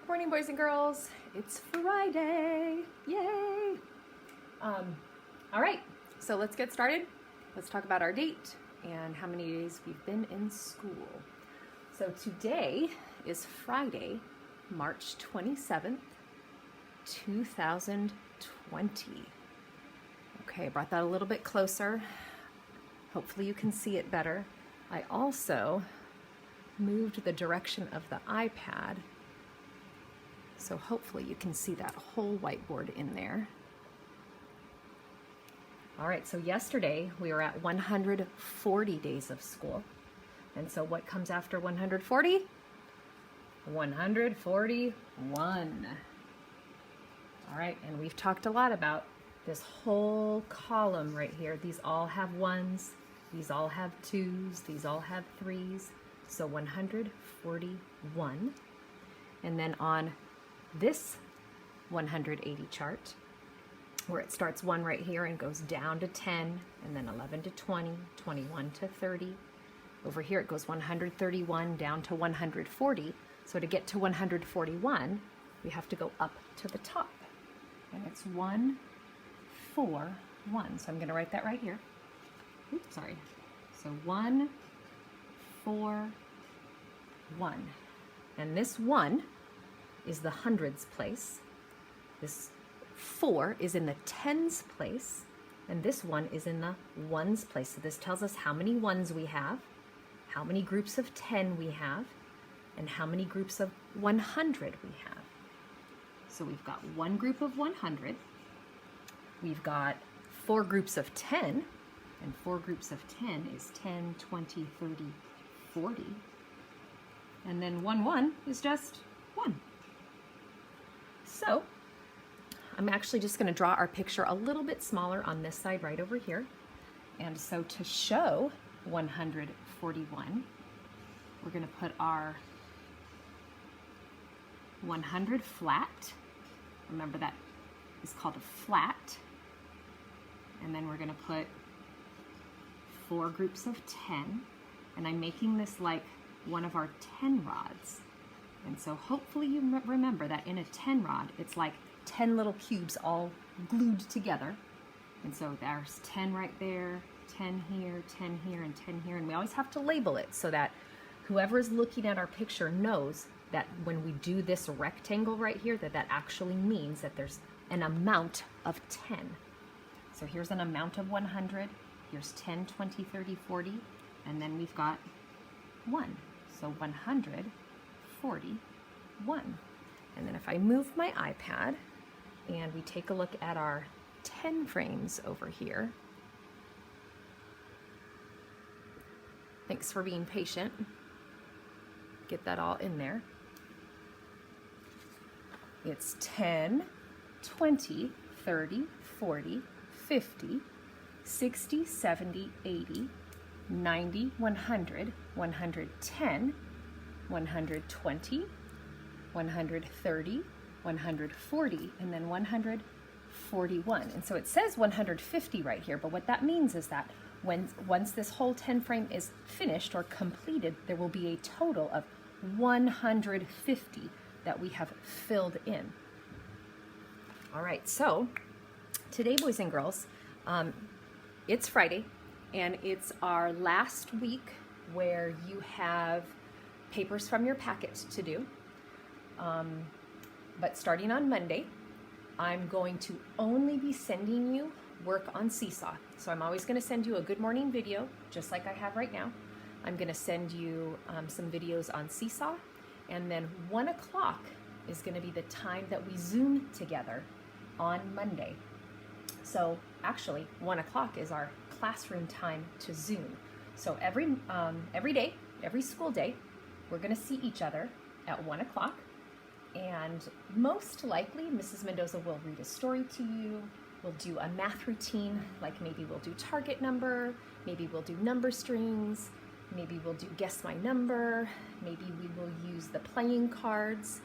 Morning, boys and girls. It's Friday. Yay! All right, so let's get started. Let's talk about our date and how many days we've been in school. So today is Friday, March 27th, 2020. Okay, I brought that a little bit closer. Hopefully you can see it better. I also moved the direction of the iPad, so hopefully you can see that whole whiteboard in there. All right, so yesterday we were at 140 days of school. And so what comes after 140? 141. All right, and we've talked a lot about this whole column right here. These all have ones, these all have twos, these all have threes. So 141. And then on this 180 chart, where it starts 1 right here and goes down to 10, and then 11 to 20, 21 to 30. Over here it goes 131 down to 140. So to get to 141, we have to go up to the top. And it's 1, 4, 1. So I'm going to write that right here. Oops, sorry. So 1, 4, 1. And this 1 is the hundreds place. This 4 is in the tens place, and this 1 is in the ones place. So this tells us how many ones we have, how many groups of 10 we have, and how many groups of 100 we have. So we've got one group of 100, we've got 4 groups of 10, and 4 groups of 10 is 10, 20, 30, 40. And then 1 is just 1. So I'm actually just going to draw our picture a little bit smaller on this side right over here. And so to show 141, we're going to put our 100 flat. Remember that is called a flat. And then we're going to put 4 groups of 10. And I'm making this like one of our 10 rods. And so hopefully you remember that in a 10 rod, it's like 10 little cubes all glued together. And so there's 10 right there, 10 here, 10 here, and 10 here. And we always have to label it so that whoever is looking at our picture knows that when we do this rectangle right here, that actually means that there's an amount of 10. So here's an amount of 100. Here's 10, 20, 30, 40. And then we've got 1. So 141. And then if I move my iPad and we take a look at our 10 frames over here. Thanks for being patient. Get that all in there. It's 10, 20, 30, 40, 50, 60, 70, 80, 90, 100, 110, 120, 130, 140, and then 141. And so it says 150 right here, but what that means is that once this whole 10 frame is finished or completed, there will be a total of 150 that we have filled in. All right, so today, boys and girls, it's Friday, and it's our last week where you have papers from your packet to do. But starting on Monday, I'm going to only be sending you work on Seesaw. So I'm always going to send you a good morning video, just like I have right now. I'm going to send you some videos on Seesaw, and then 1 o'clock is going to be the time that we Zoom together on Monday. So actually, 1 o'clock is our classroom time to Zoom. So every day, every school day, we're going to see each other at 1 o'clock. And most likely, Mrs. Mendoza will read a story to you. We'll do a math routine, like maybe we'll do target number, maybe we'll do number strings, maybe we'll do guess my number, maybe we will use the playing cards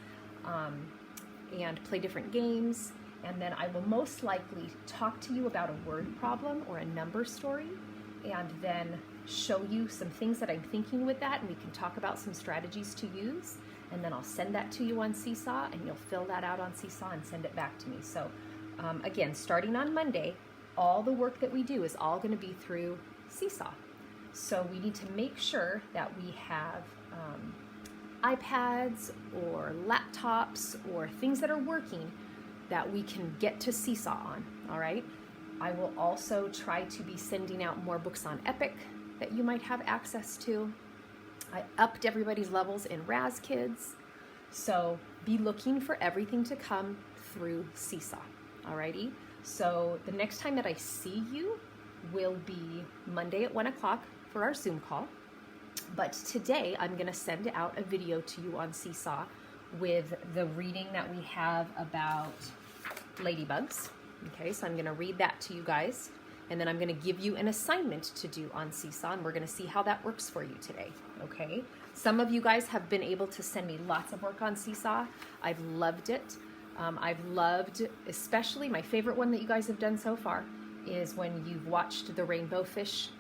and play different games. And then I will most likely talk to you about a word problem or a number story, and then show you some things that I'm thinking with that, and we can talk about some strategies to use. and then I'll send that to you on Seesaw, and you'll fill that out on Seesaw and send it back to me. So again, starting on Monday, all the work that we do is all going to be through Seesaw. So we need to make sure that we have iPads or laptops or things that are working that we can get to Seesaw on, all right? I will also try to be sending out more books on Epic that you might have access to. I upped everybody's levels in Raz Kids, so be looking for everything to come through Seesaw, alrighty? So the next time that I see you will be Monday at 1 o'clock for our Zoom call. But today I'm going to send out a video to you on Seesaw with the reading that we have about ladybugs. Okay, so I'm going to read that to you guys, and then I'm going to give you an assignment to do on Seesaw, and we're going to see how that works for you today. Okay, some of you guys have been able to send me lots of work on Seesaw. I've loved it. I've loved, especially my favorite one that you guys have done so far is when you've watched the Rainbow Fish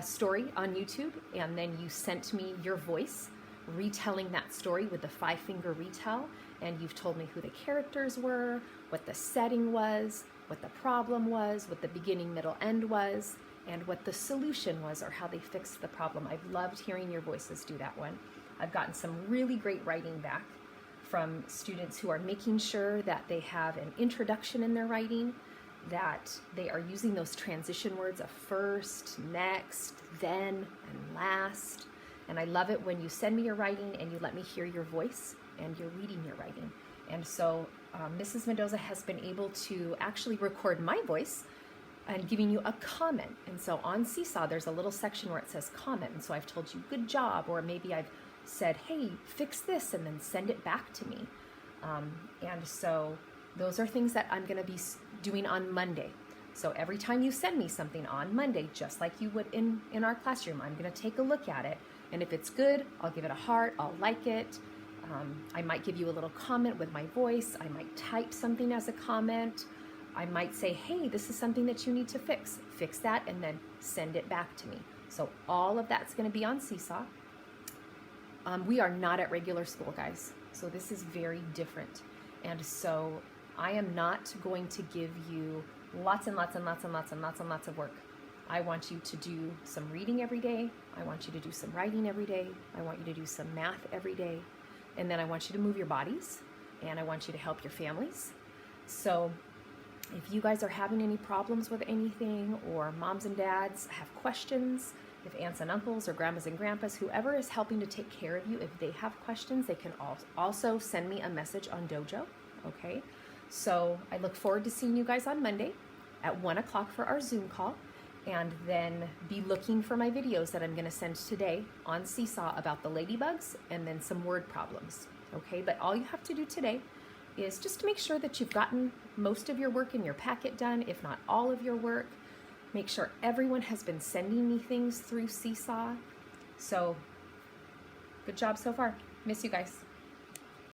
story on YouTube, and then you sent me your voice retelling that story with the 5-finger retell, and you've told me who the characters were, what the setting was, what the problem was, what the beginning, middle, end was, and what the solution was, or how they fixed the problem. I've loved hearing your voices do that one. I've gotten some really great writing back from students who are making sure that they have an introduction in their writing, that they are using those transition words of first, next, then, and last. And I love it when you send me your writing and you let me hear your voice and you're reading your writing. And so Mrs. Mendoza has been able to actually record my voice and giving you a comment. And so on Seesaw, there's a little section where it says comment. And so I've told you good job, or maybe I've said, hey, fix this, and then send it back to me. And so those are things that I'm going to be doing on Monday. So every time you send me something on Monday, just like you would in our classroom, I'm going to take a look at it. And if it's good, I'll give it a heart, I'll like it. I might give you a little comment with my voice. I might type something as a comment. I might say, hey, this is something that you need to fix. Fix that and then send it back to me. So all of that's going to be on Seesaw. We are not at regular school, guys. So this is very different. And so I am not going to give you lots and lots and lots and lots and lots and lots of work. I want you to do some reading every day. I want you to do some writing every day. I want you to do some math every day. And then I want you to move your bodies, and I want you to help your families. So if you guys are having any problems with anything, or moms and dads have questions, if aunts and uncles or grandmas and grandpas, whoever is helping to take care of you, if they have questions, they can also send me a message on Dojo, okay? So I look forward to seeing you guys on Monday at 1 o'clock for our Zoom call, and then be looking for my videos that I'm going to send today on Seesaw about the ladybugs and then some word problems, okay? But all you have to do today is just to make sure that you've gotten most of your work in your packet done, if not all of your work. Make sure everyone has been sending me things through Seesaw. So good job so far. Miss you guys.